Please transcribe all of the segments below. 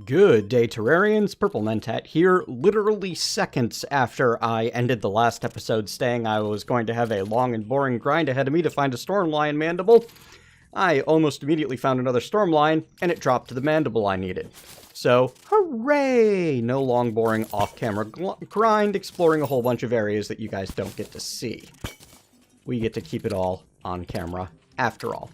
Good day, Terrarians. PurpleMentat here, literally seconds after I ended the last episode saying I was going to have a long and boring grind ahead of me to find a Storm Lion mandible. I almost immediately found another Storm Lion, and it dropped the mandible I needed. So, hooray! No long, boring, off-camera grind exploring a whole bunch of areas that you guys don't get to see. We get to keep it all on camera, after all.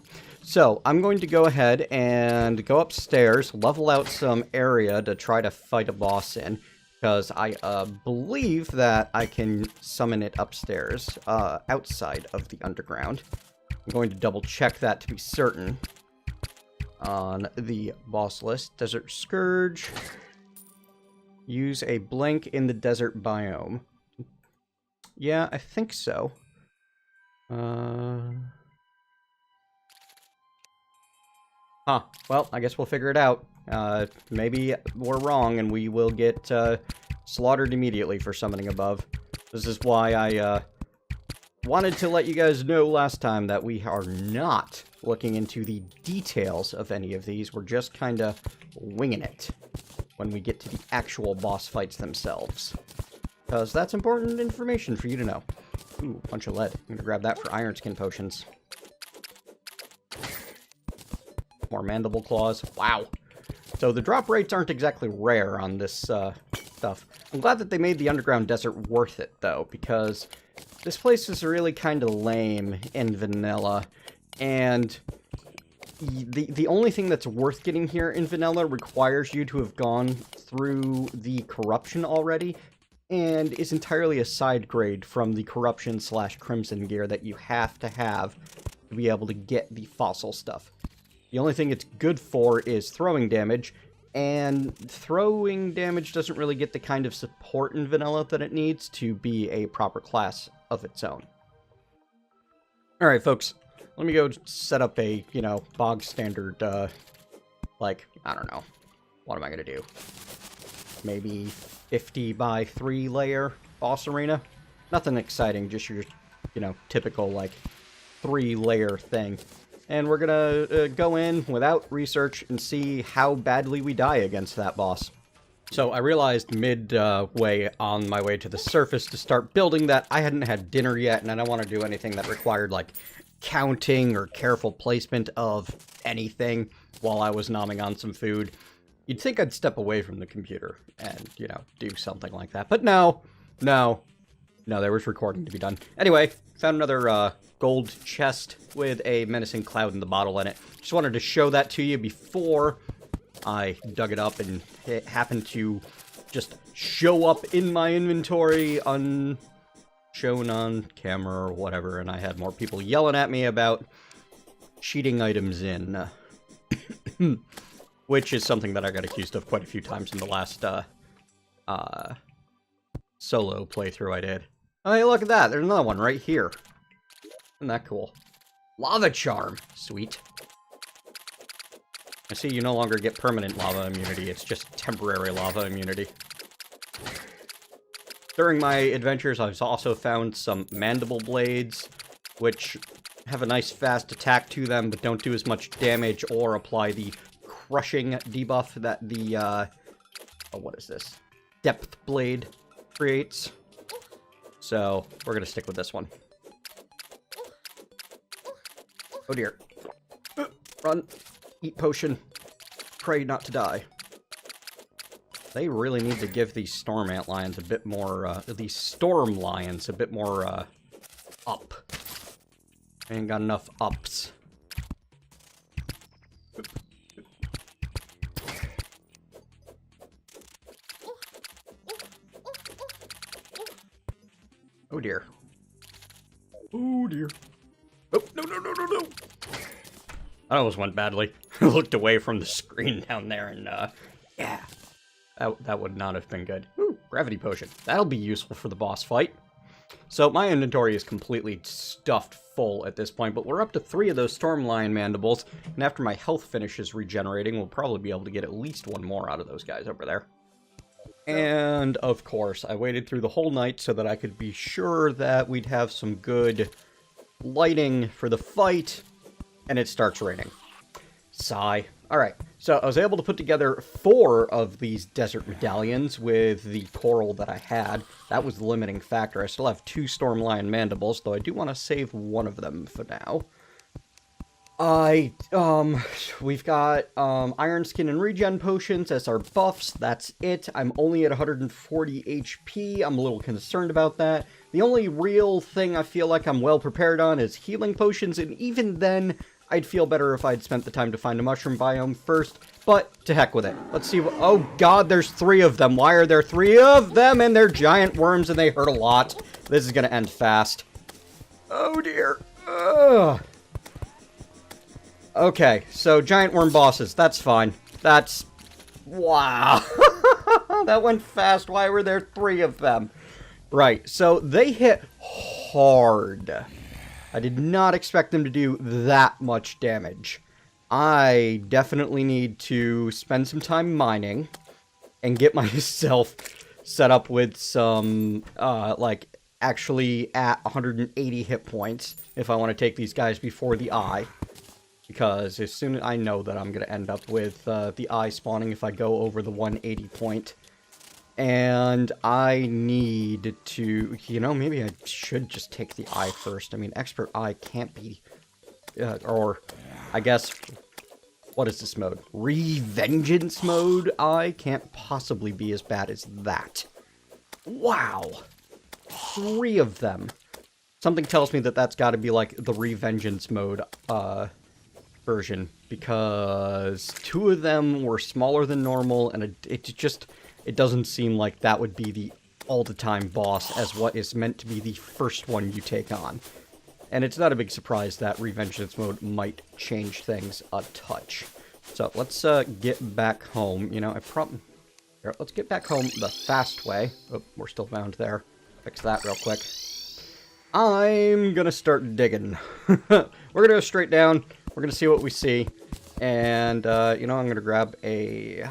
So, I'm going to go ahead and go upstairs, level out some area to try to fight a boss in, because I believe that I can summon it upstairs, outside of the underground. I'm going to double check that to be certain. On the boss list, Desert Scourge. Use a blink in the desert biome. Yeah, I think so. Huh. Well, I guess we'll figure it out. Maybe we're wrong and we will get slaughtered immediately for summoning above. This is why I wanted to let you guys know last time that we are not looking into the details of any of these. We're just kind of winging it when we get to the actual boss fights themselves. Because that's important information for you to know. Ooh, bunch of lead. I'm going to grab that for iron skin potions. More mandible claws. Wow. So the drop rates aren't exactly rare on this stuff. I'm glad that they made the underground desert worth it, though, because this place is really kind of lame in vanilla, and the only thing that's worth getting here in vanilla requires you to have gone through the corruption already, and is entirely a side grade from the corruption/crimson gear that you have to be able to get the fossil stuff. The only thing it's good for is throwing damage, and throwing damage doesn't really get the kind of support in vanilla that it needs to be a proper class of its own. Alright, folks, let me go set up a, bog standard, like, I don't know. What am I gonna do? Maybe 50 by 3 layer boss arena? Nothing exciting, just your, typical, like, 3-layer thing. And we're gonna go in without research and see how badly we die against that boss. So I realized midway on my way to the surface to start building that I hadn't had dinner yet, and I don't want to do anything that required, like, counting or careful placement of anything while I was nomming on some food. You'd think I'd step away from the computer and, do something like that. But no, there was recording to be done. Anyway, found another gold chest with a menacing cloud in the bottle in it. Just wanted to show that to you before I dug it up, and it happened to just show up in my inventory unshown on camera or whatever, and I had more people yelling at me about cheating items in. Which is something that I got accused of quite a few times in the last solo playthrough I did. Oh, hey, look at that. There's another one right here. Isn't that cool? Lava charm. Sweet. I see you no longer get permanent lava immunity. It's just temporary lava immunity. During my adventures, I've also found some mandible blades, which have a nice fast attack to them, but don't do as much damage or apply the crushing debuff that the, what is this? Depth blade creates. So, we're gonna stick with this one. Oh dear. Run. Eat potion. Pray not to die. They really need to give these storm ant lions a bit more, these storm lions a bit more, up. I ain't got enough ups. Oh dear. Oh dear. Oh, no. That almost went badly. I looked away from the screen down there and, yeah. That would not have been good. Ooh, gravity potion. That'll be useful for the boss fight. So my inventory is completely stuffed full at this point, but we're up to 3 of those Storm Lion mandibles, and after my health finishes regenerating, we'll probably be able to get at least 1 more out of those guys over there. And, of course, I waited through the whole night so that I could be sure that we'd have some good lighting for the fight, and it starts raining. Sigh. Alright, So I was able to put together 4 of these desert medallions with the coral that I had. That was the limiting factor. I still have 2 storm lion mandibles, though I do want to save one of them for now. We've got, iron skin and regen potions as our buffs. That's it. I'm only at 140 HP. I'm a little concerned about that. The only real thing I feel like I'm well prepared on is healing potions, and even then, I'd feel better if I'd spent the time to find a mushroom biome first, but to heck with it. Let's see what— oh god, there's 3 of them. Why are there 3 of them? And they're giant worms and they hurt a lot. This is gonna end fast. Oh dear. Ugh. Okay, so giant worm bosses. That's fine. That's— wow. That went fast. Why were there 3 of them? Right, so they hit hard. I did not expect them to do that much damage. I definitely need to spend some time mining and get myself set up with some, like, actually at 180 hit points if I want to take these guys before the eye. Because as soon as I know that I'm going to end up with the eye spawning if I go over the 180 point. And I need to, you know, maybe I should just take the eye first. I mean, expert eye can't be, or I guess, what is this mode? Revengeance mode eye can't possibly be as bad as that. Wow. 3 of them. Something tells me that that's got to be like the Revengeance mode, version, because 2 of them were smaller than normal, and it doesn't seem like that would be the all-the-time boss as what is meant to be the first one you take on. And it's not a big surprise that Revengeance mode might change things a touch. So let's get back home. You know, here, let's get back home the fast way. Oh, we're still bound there. Fix that real quick. I'm gonna start digging. We're gonna go straight down. We're gonna see what we see. And, you know, I'm gonna grab a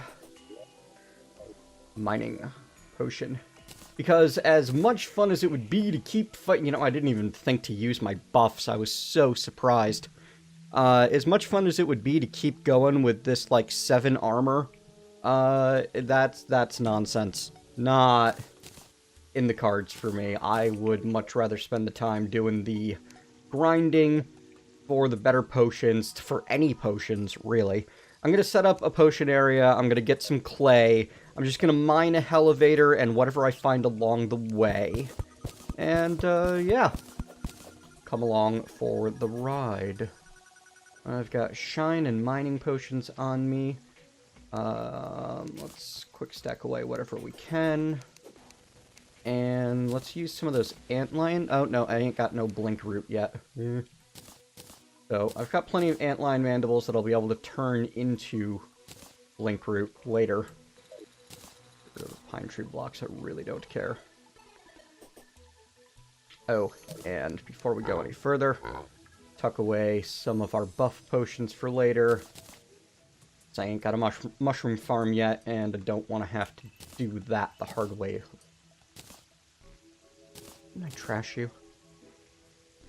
mining potion, because as much fun as it would be to keep fighting— you know, I didn't even think to use my buffs. I was so surprised. As much fun as it would be to keep going with this, like, 7 armor, that's nonsense. Not in the cards for me. I would much rather spend the time doing the grinding for the better potions, for any potions, really. I'm gonna set up a potion area. I'm gonna get some clay. I'm just gonna mine a elevator and whatever I find along the way. And, yeah. Come along for the ride. I've got shine and mining potions on me. Let's quick stack away whatever we can. And let's use some of those antlion— oh, no, I ain't got no blink root yet. So, I've got plenty of antlion mandibles that I'll be able to turn into blink root later. Get rid of the pine tree blocks, I really don't care. Oh, and before we go any further, tuck away some of our buff potions for later. So I ain't got a mushroom farm yet, and I don't want to have to do that the hard way. Didn't I trash you?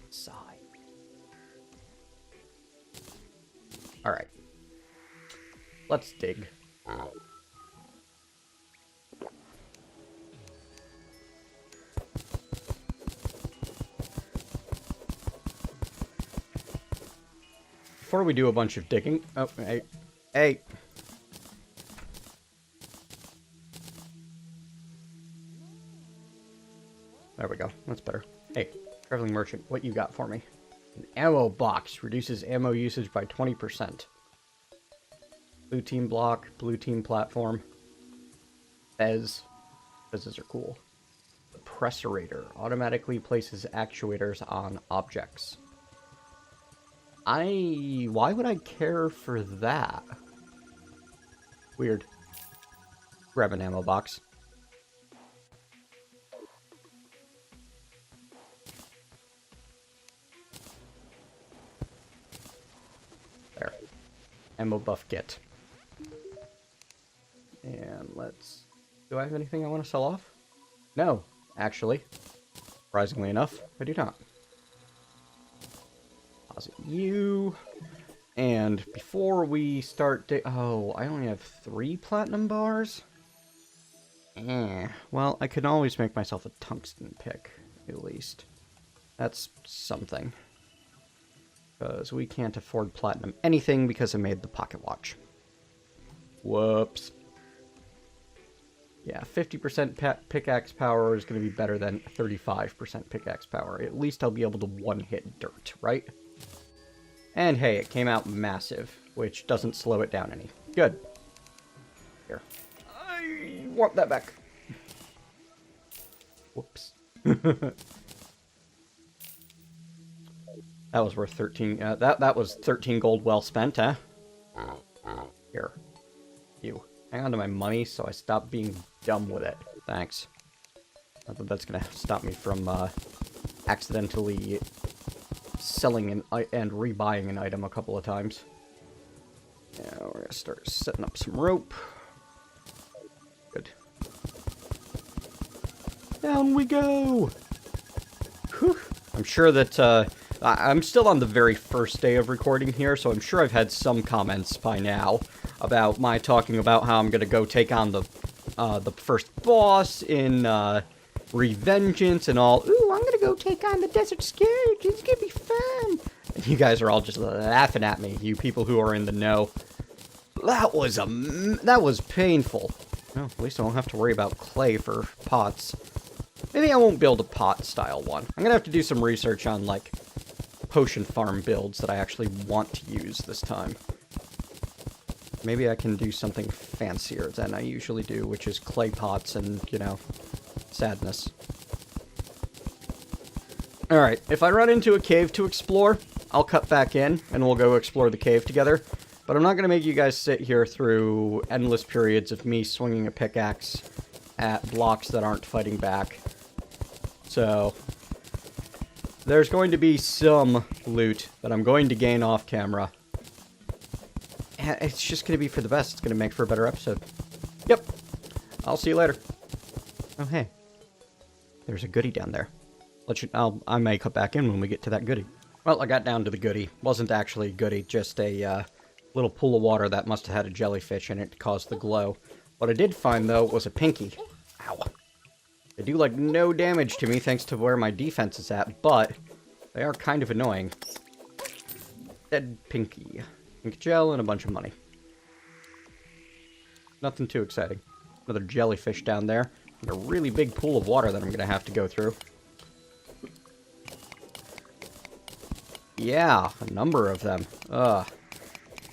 Sigh. Alright. Let's dig. Before we do a bunch of digging— oh, hey. Hey! There we go. That's better. Hey, traveling merchant, what you got for me? An ammo box. Reduces ammo usage by 20%. Blue team block. Blue team platform. Fez. Fezes are cool. The Pressurator. Automatically places actuators on objects. Why would I care for that? Weird. Grab an ammo box. There. Ammo buff kit. And let's— do I have anything I want to sell off? No, actually. Surprisingly enough, I do not. Deposit you. And before we start... Oh, I only have 3 platinum bars? Well, I can always make myself a tungsten pick, at least. That's something. Because we can't afford platinum anything because I made the pocket watch. Whoops. Yeah, 50% pickaxe power is going to be better than 35% pickaxe power. At least I'll be able to one-hit dirt, right? And hey, it came out massive, which doesn't slow it down any. Good. Here. I want that back. Whoops. That was worth 13. That was 13 gold well spent, huh? Here. You. Hang on to my money so I stop being dumb with it. Thanks. Not that that's gonna stop me from accidentally selling and rebuying an item a couple of times. Now we're gonna start setting up some rope. Good. Down we go! Whew. I'm sure that, I'm still on the very first day of recording here, so I'm sure I've had some comments by now about my talking about how I'm gonna go take on the first boss in, Revengeance and all. Ooh, I'm gonna go take on the Desert Scourge. It's gonna be fun. And you guys are all just laughing at me, you people who are in the know. That was painful. Well, at least I won't have to worry about clay for pots. Maybe I won't build a pot-style one. I'm gonna have to do some research on, like, potion farm builds that I actually want to use this time. Maybe I can do something fancier than I usually do, which is clay pots and, you know, sadness. Alright, if I run into a cave to explore, I'll cut back in, and we'll go explore the cave together. But I'm not going to make you guys sit here through endless periods of me swinging a pickaxe at blocks that aren't fighting back. So, there's going to be some loot that I'm going to gain off camera. And it's just going to be for the best. It's going to make for a better episode. Yep. I'll see you later. Oh, hey. There's a goodie down there. I may cut back in when we get to that goodie. Well, I got down to the goodie. Wasn't actually a goodie, just a little pool of water that must have had a jellyfish in it to cause the glow. What I did find, though, was a pinky. Ow. They do, like, no damage to me thanks to where my defense is at, but they are kind of annoying. Dead pinky. Pink gel and a bunch of money. Nothing too exciting. Another jellyfish down there. And a really big pool of water that I'm going to have to go through. Yeah, a number of them. Ugh.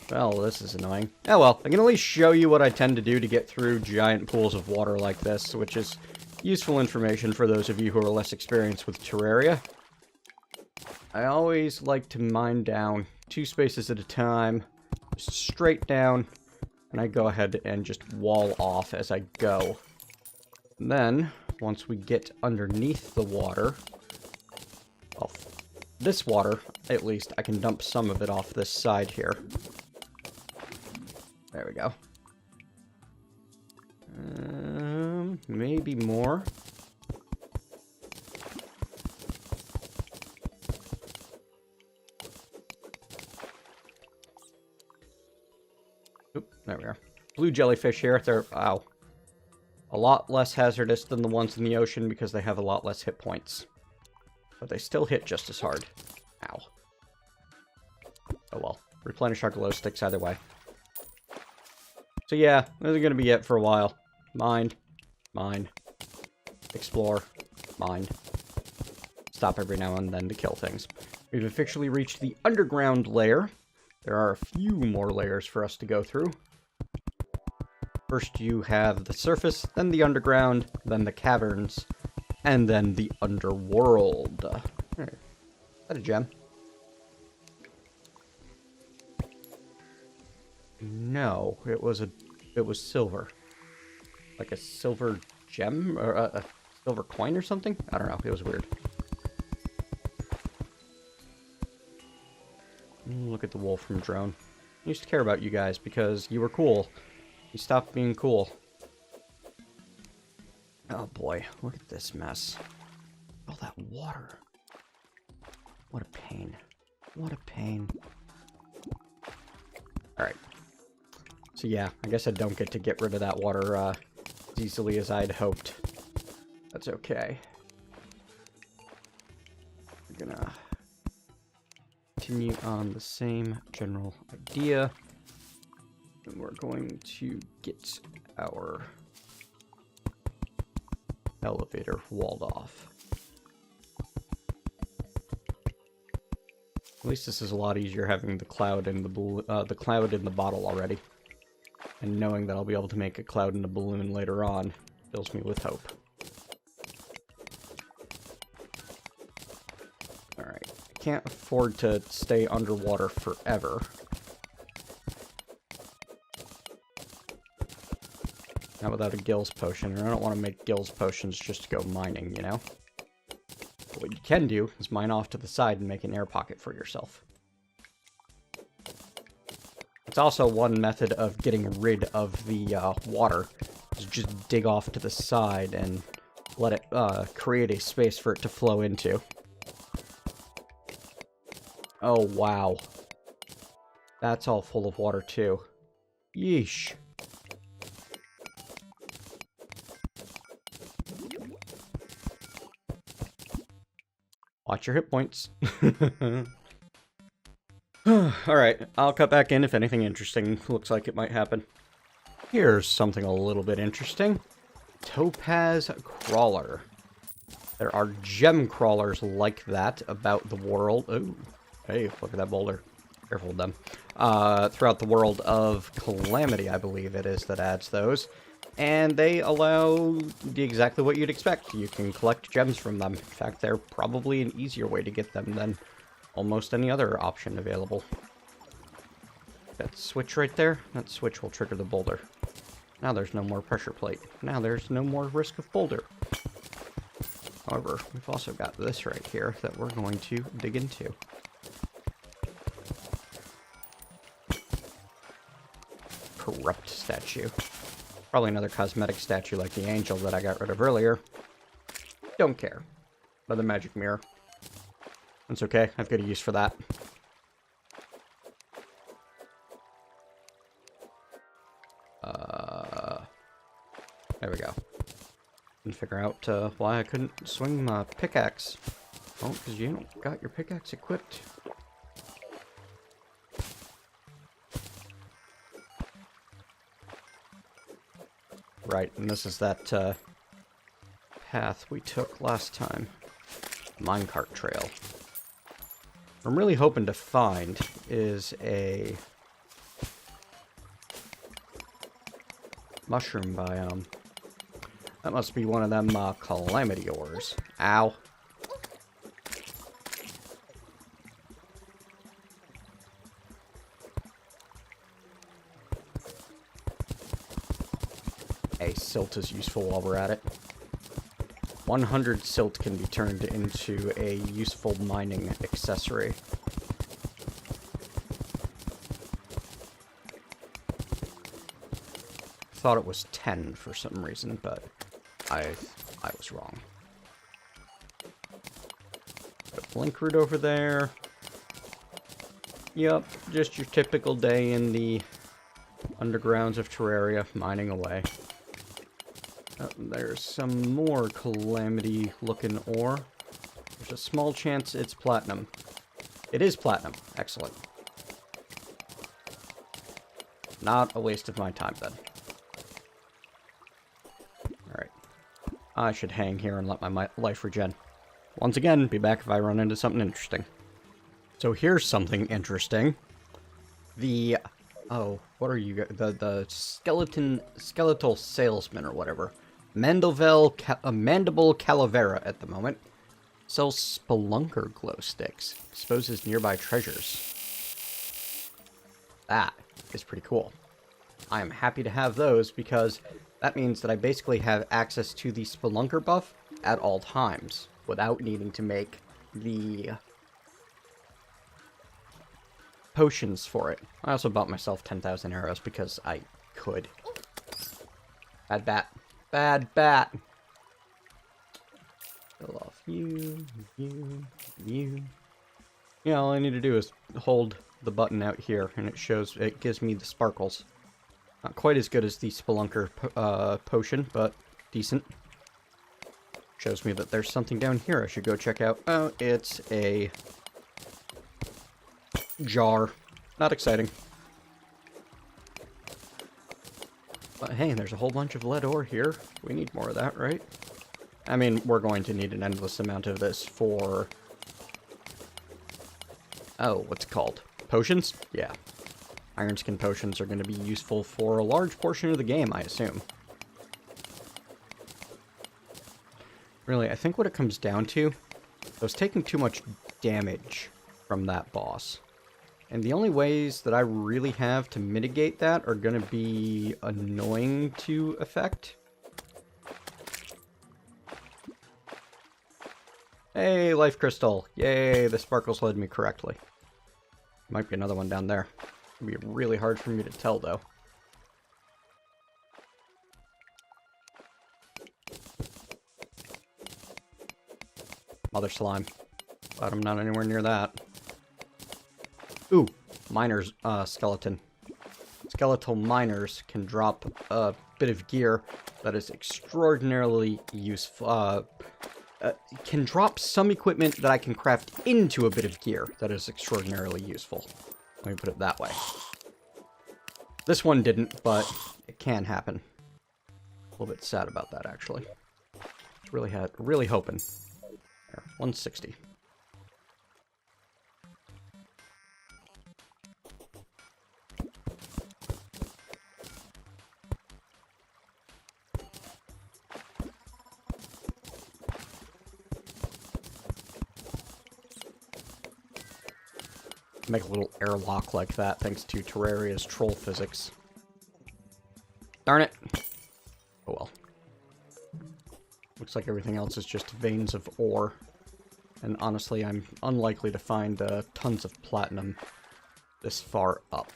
Well, this is annoying. Oh well, I can at least show you what I tend to do to get through giant pools of water like this, which is useful information for those of you who are less experienced with Terraria. I always like to mine down 2 spaces at a time, just straight down, and I go ahead and just wall off as I go. And then, once we get underneath the water, well, this water, at least, I can dump some of it off this side here. There we go. Maybe more. Oop, there we are. Blue jellyfish here. They're, ow, a lot less hazardous than the ones in the ocean because they have a lot less hit points. But they still hit just as hard. Ow. Oh well. Replenish our glow sticks either way. So yeah, this is going to be it for a while. Mine. Mine. Explore. Mine. Stop every now and then to kill things. We've officially reached the underground layer. There are a few more layers for us to go through. First you have the surface, then the underground, then the caverns, and then the underworld. Is that a gem? No, it was silver. Like a silver gem? Or a silver coin or something? I don't know, it was weird. Look at the wolf from drone. I used to care about you guys because you were cool. You stopped being cool. Oh boy, look at this mess. All that water. What a pain. What a pain. Alright. So yeah, I guess I don't get rid of that water as easily as I'd hoped. That's okay. We're gonna continue on the same general idea. And we're going to get our elevator walled off. At least this is a lot easier having the cloud in the cloud in the bottle already, and knowing that I'll be able to make a cloud in a balloon later on fills me with hope. All right, I can't afford to stay underwater forever. Not without a gills potion, and I don't want to make gills potions just to go mining, you know? What you can do is mine off to the side and make an air pocket for yourself. It's also one method of getting rid of the water, is just dig off to the side and let it create a space for it to flow into. Oh, wow. That's all full of water, too. Yeesh. Watch your hit points. Alright, I'll cut back in if anything interesting looks like it might happen. Here's something a little bit interesting. Topaz Crawler. There are gem crawlers like that about the world. Oh, hey, look at that boulder. Careful with them. Throughout the world of Calamity, I believe it is, that adds those. And they allow exactly what you'd expect. You can collect gems from them. In fact, they're probably an easier way to get them than almost any other option available. That switch right there, that switch will trigger the boulder. Now there's no more pressure plate. Now there's no more risk of boulder. However, we've also got this right here that we're going to dig into. Corrupt statue. Probably another cosmetic statue like the angel that I got rid of earlier. Don't care. Another magic mirror. That's okay. I've got a use for that. There we go. And figure out why I couldn't swing my pickaxe. Oh, because you don't got your pickaxe equipped. Right, and this is that path we took last time. Minecart trail. What I'm really hoping to find is a mushroom biome. That must be one of them Calamity ores. Ow. Hey, silt is useful while we're at it. 100 silt can be turned into a useful mining accessory. Thought it was 10 for some reason, but I was wrong. Got a blink root over there. Yep, just your typical day in the undergrounds of Terraria, mining away. There's some more Calamity-looking ore. There's a small chance it's platinum. It is platinum. Excellent. Not a waste of my time, then. Alright. I should hang here and let my life regen. Once again, be back if I run into something interesting. So here's something interesting. The... Oh, what are you... The skeletal salesman or whatever. Mandible Calavera at the moment. Sells spelunker glow sticks. Exposes nearby treasures. That is pretty cool. I am happy to have those because that means that I basically have access to the spelunker buff at all times without needing to make the potions for it. I also bought myself 10,000 arrows because I could. Bad bat. Bad bat. Kill off you. Yeah, all I need to do is hold the button out here, and it gives me the sparkles. Not quite as good as the Spelunker potion, but decent. Shows me that there's something down here I should go check out. Oh, it's a jar. Not exciting. But hey, there's a whole bunch of lead ore here. We need more of that, right? I mean, we're going to need an endless amount of this for... Oh, what's it called? Potions? Yeah. Iron skin potions are going to be useful for a large portion of the game, I assume. Really, I think what it comes down to, I was taking too much damage from that boss. And the only ways that I really have to mitigate that are going to be annoying to affect. Hey, life crystal. Yay, the sparkles led me correctly. Might be another one down there. It'll be really hard for me to tell, though. Mother slime. But I'm not anywhere near that. Ooh, miner's skeleton. Skeletal miners can drop a bit of gear that is extraordinarily useful. Can drop some equipment that I can craft into a bit of gear that is extraordinarily useful. Let me put it that way. This one didn't, but it can happen. A little bit sad about that, actually. Really hoping. There, 160. Make a little airlock like that thanks to Terraria's troll physics. Darn it. Oh well. Looks like everything else is just veins of ore. And honestly, I'm unlikely to find tons of platinum this far up.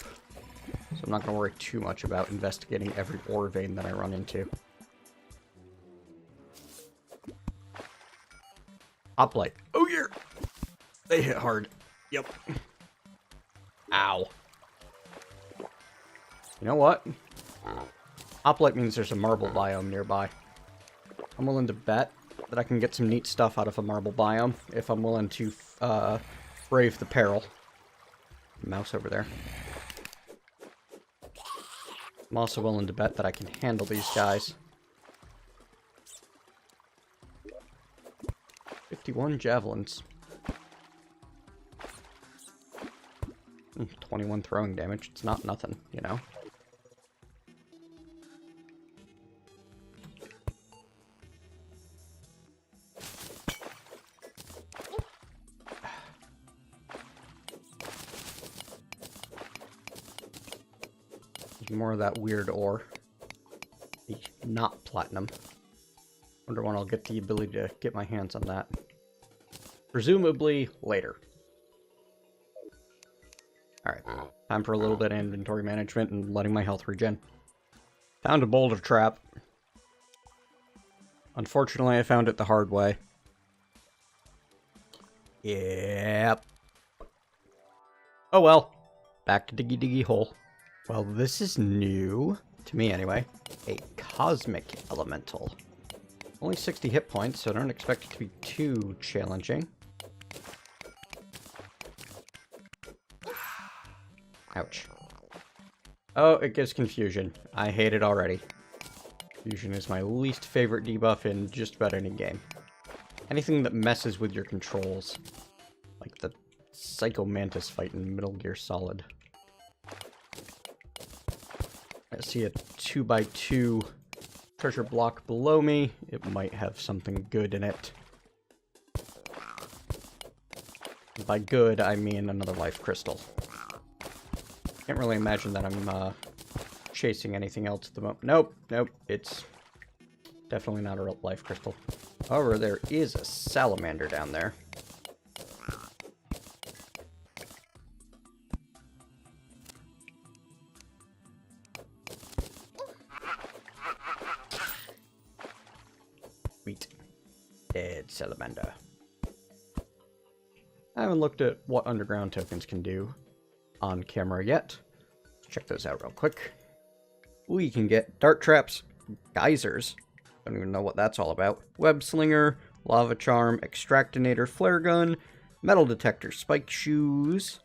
So I'm not going to worry too much about investigating every ore vein that I run into. Hoplite. Oh yeah! They hit hard. Yep. Ow. You know what? Hoplite means there's a marble biome nearby. I'm willing to bet that I can get some neat stuff out of a marble biome if I'm willing to brave the peril. Mouse over there. I'm also willing to bet that I can handle these guys. 51 javelins. 21 throwing damage. It's not nothing, you know? More of that weird ore. Not platinum. Wonder when I'll get the ability to get my hands on that. Presumably later. Alright, time for a little bit of inventory management and letting my health regen. Found a boulder trap. Unfortunately, I found it the hard way. Yep. Oh well. Back to diggy diggy hole. Well, this is new. To me, anyway. A cosmic elemental. Only 60 hit points, so I don't expect it to be too challenging. Ouch. Oh, it gives confusion. I hate it already. Confusion is my least favorite debuff in just about any game. Anything that messes with your controls. Like the Psycho Mantis fight in Metal Gear Solid. I see a 2x2 treasure block below me. It might have something good in it. By good, I mean another life crystal. Can't really imagine that I'm chasing anything else at the moment. Nope, nope, it's definitely not a life crystal. However, there is a salamander down there. Sweet. Dead salamander. I haven't looked at what underground tokens can do. on camera yet. Let's check those out real quick. We can get dart traps, geysers. Don't even know what that's all about. Web slinger, lava charm, extractinator, flare gun, metal detector, spiked shoes,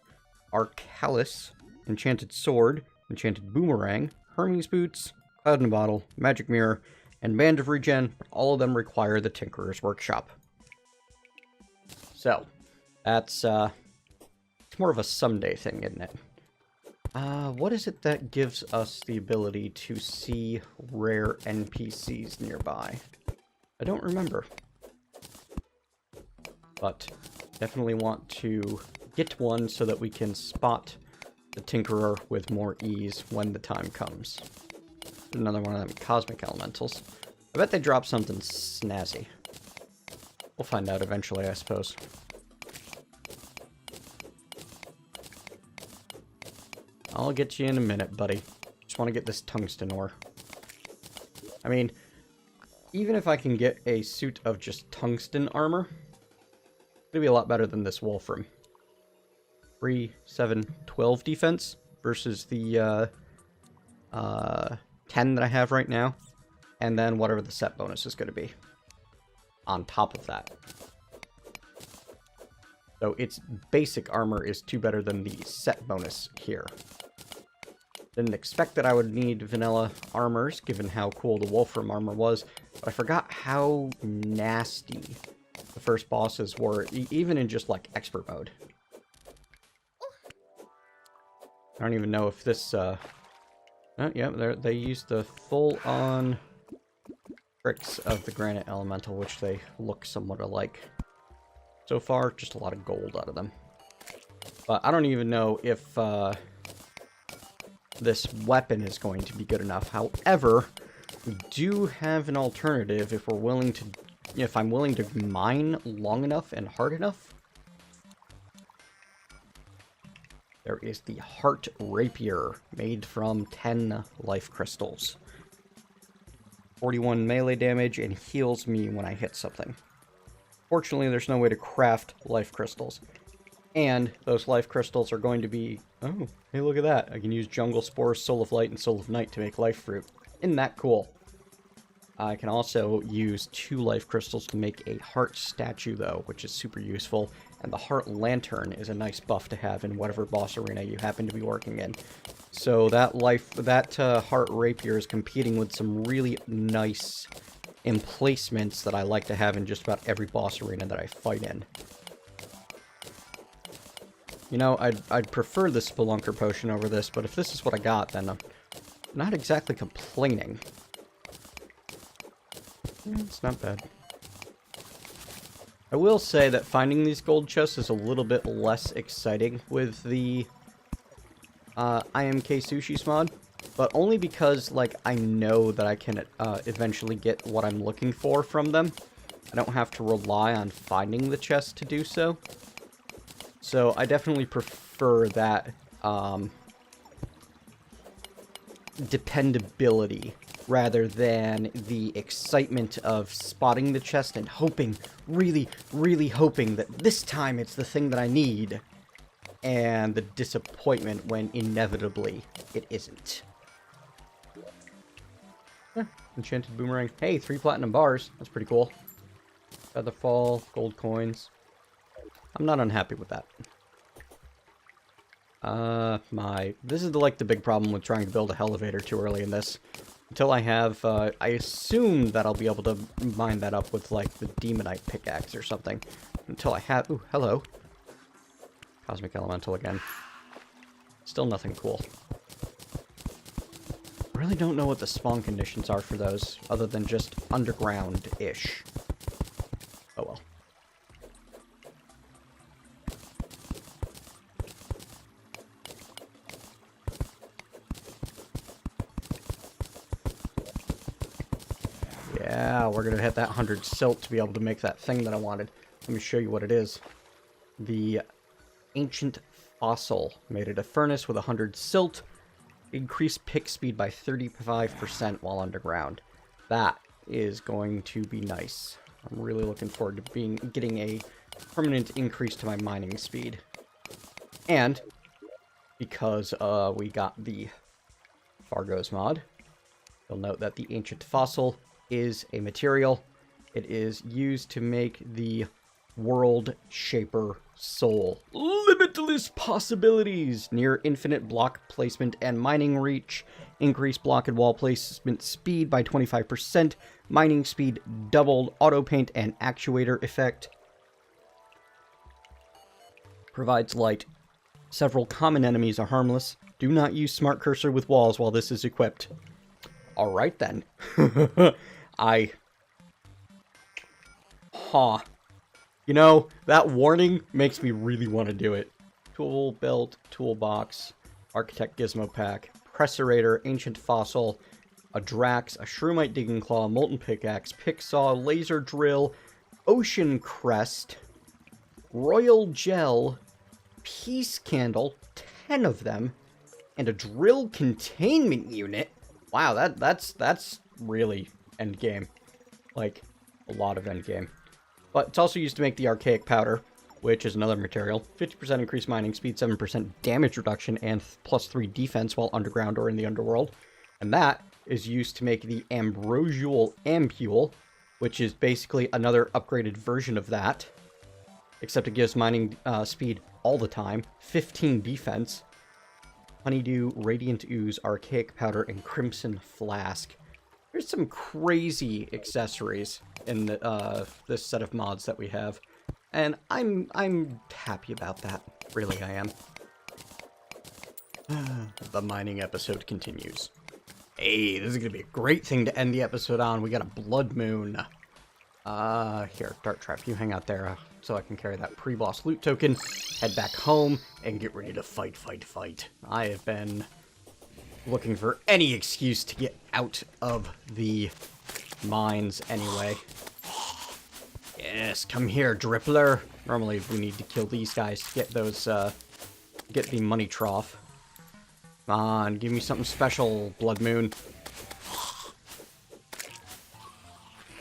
arcalis, enchanted sword, enchanted boomerang, Hermes boots, cloud in a bottle, magic mirror, and band of regen. All of them require the Tinkerer's Workshop. So, that's it's more of a someday thing, isn't it? What is it that gives us the ability to see rare NPCs nearby? I don't remember. But definitely want to get one so that we can spot the Tinkerer with more ease when the time comes. Another one of them cosmic elementals. I bet they drop something snazzy. We'll find out eventually, I suppose. I'll get you in a minute, buddy. Just want to get this tungsten ore. I mean, even if I can get a suit of just tungsten armor, it'll be a lot better than this Wolfram. 3, 7, 12 defense versus the 10 that I have right now. And then whatever the set bonus is going to be on top of that. So its basic armor is 2 better than the set bonus here. Didn't expect that I would need vanilla armors, given how cool the Wolfram armor was, but I forgot how nasty the first bosses were, even in just, like, expert mode. I don't even know if this, oh, yeah, they used the full-on tricks of the Granite Elemental, which they look somewhat alike. So far, just a lot of gold out of them. But I don't even know if this weapon is going to be good enough. However, we do have an alternative if we're willing to, if I'm willing to mine long enough and hard enough. There is the Heart Rapier, made from 10 life crystals. 41 melee damage and heals me when I hit something. Fortunately, there's no way to craft life crystals. And those life crystals are going to be... Oh, hey, look at that. I can use Jungle Spores, Soul of Light, and Soul of Night to make life fruit. Isn't that cool? I can also use 2 life crystals to make a heart statue, though, which is super useful. And the Heart Lantern is a nice buff to have in whatever boss arena you happen to be working in. So that Heart Rapier is competing with some really nice emplacements that I like to have in just about every boss arena that I fight in. You know, I'd prefer the Spelunker Potion over this, but if this is what I got, then I'm not exactly complaining. It's not bad. I will say that finding these gold chests is a little bit less exciting with the IMK Sushi's mod, but only because, like, I know that I can eventually get what I'm looking for from them. I don't have to rely on finding the chest to do so. So I definitely prefer that dependability rather than the excitement of spotting the chest and hoping, really, really hoping that this time it's the thing that I need, and the disappointment when inevitably it isn't. Enchanted boomerang. Hey, 3 platinum bars. That's pretty cool. Featherfall, gold coins. I'm not unhappy with that. This is the big problem with trying to build a elevator too early in this. Until I have, I assume that I'll be able to mine that up with, like, the Demonite pickaxe or something. Until I have, ooh, hello. Cosmic Elemental again. Still nothing cool. I really don't know what the spawn conditions are for those, other than just underground-ish. Oh well. Yeah, we're gonna hit that 100 silt to be able to make that thing that I wanted. Let me show you what it is. The Ancient Fossil made it a furnace with 100 silt. Increased pick speed by 35% while underground. That is going to be nice. I'm really looking forward to getting a permanent increase to my mining speed. And because we got the Fargo's mod. You'll note that the ancient fossil is a material. It is used to make the World Shaper Soul. Limitless possibilities! Near infinite block placement and mining reach. Increased block and wall placement speed by 25%. Mining speed doubled. Auto paint and actuator effect. Provides light. Several common enemies are harmless. Do not use smart cursor with walls while this is equipped. Alright then. You know, that warning makes me really want to do it. Tool belt, toolbox, architect gizmo pack, pressurator, ancient fossil, a drax, a shroomite digging claw, molten pickaxe, pick saw, laser drill, ocean crest, royal gel, peace candle, 10 of them, and a drill containment unit. Wow, that's really endgame. Like, a lot of endgame. But it's also used to make the archaic powder, which is another material. 50% increased mining speed, 7% damage reduction, and +3 defense while underground or in the underworld. And that is used to make the ambrosial ampule, which is basically another upgraded version of that. Except it gives mining speed all the time. 15 defense. Honeydew, Radiant Ooze, Archaic Powder, and Crimson Flask. There's some crazy accessories in the, this set of mods that we have. And I'm happy about that. Really, I am. The mining episode continues. Hey, this is going to be a great thing to end the episode on. We got a blood moon. Here, Dart Trap, you hang out there so I can carry that pre-boss loot token, head back home, and get ready to fight. I have been looking for any excuse to get out of the mines anyway. Yes, come here, Drippler. Normally we need to kill these guys to get those, get the money trough. Come on, give me something special, Blood Moon.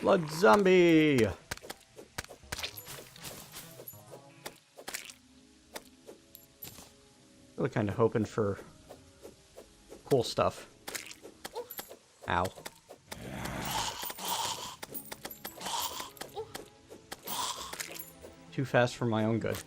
Blood zombie! Really kind of hoping for cool stuff. Ow. Too fast for my own good.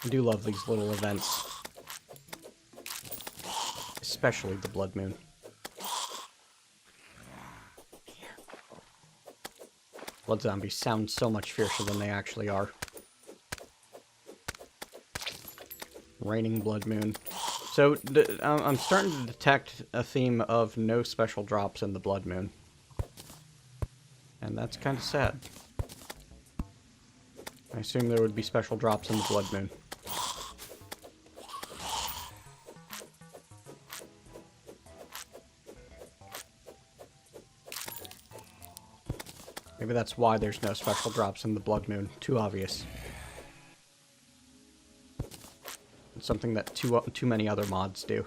I do love these little events. Especially the Blood Moon. Blood zombies sound so much fiercer than they actually are. Raining Blood Moon. So, I'm starting to detect a theme of no special drops in the Blood Moon. And that's kind of sad. I assume there would be special drops in the Blood Moon. Maybe that's why there's no special drops in the Blood Moon. Too obvious. It's something that too many other mods do.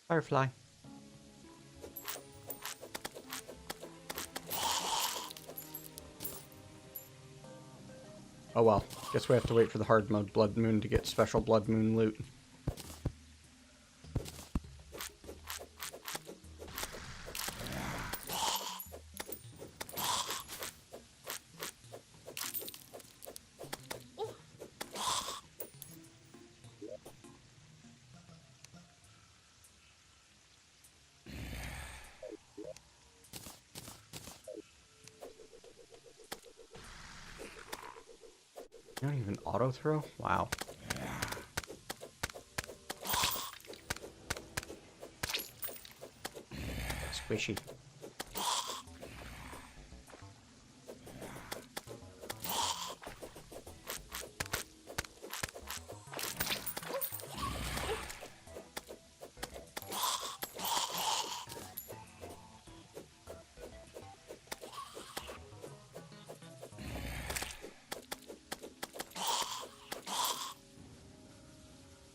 Firefly. Oh well. Guess we have to wait for the hard mode Blood Moon to get special Blood Moon loot. You don't even auto throw? Wow. Squishy.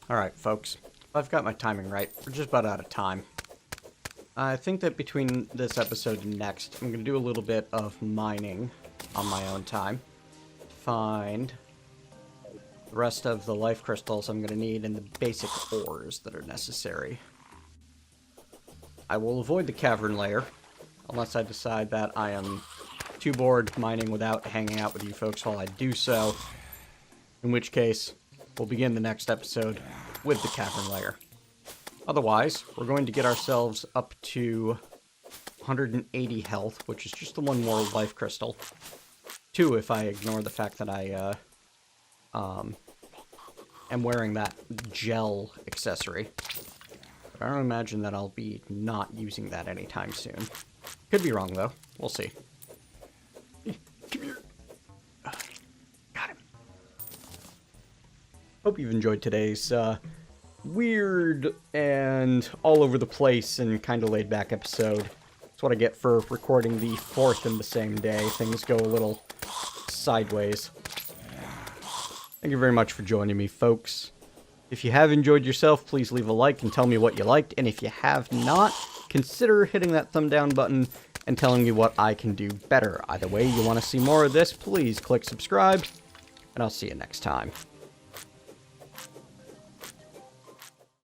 Alright, folks. I've got my timing right. We're just about out of time. I think that between this episode and next, I'm going to do a little bit of mining on my own time. Find the rest of the life crystals I'm going to need and the basic ores that are necessary. I will avoid the cavern layer, unless I decide that I am too bored mining without hanging out with you folks while I do so. In which case, we'll begin the next episode with the cavern layer. Otherwise, we're going to get ourselves up to 180 health, which is just the one more life crystal. 2 if I ignore the fact that I am wearing that gel accessory. But I don't imagine that I'll be not using that anytime soon. Could be wrong, though. We'll see. Come here. Got him. Hope you've enjoyed today's weird and all over the place and kind of laid back episode. That's what I get for recording the 4th in the same day. Things go a little sideways. Thank you very much for joining me, folks. If you have enjoyed yourself, please leave a like and tell me what you liked. And if you have not, consider hitting that thumb down button and telling me what I can do better. Either way, you want to see more of this, please click subscribe, and I'll see you next time.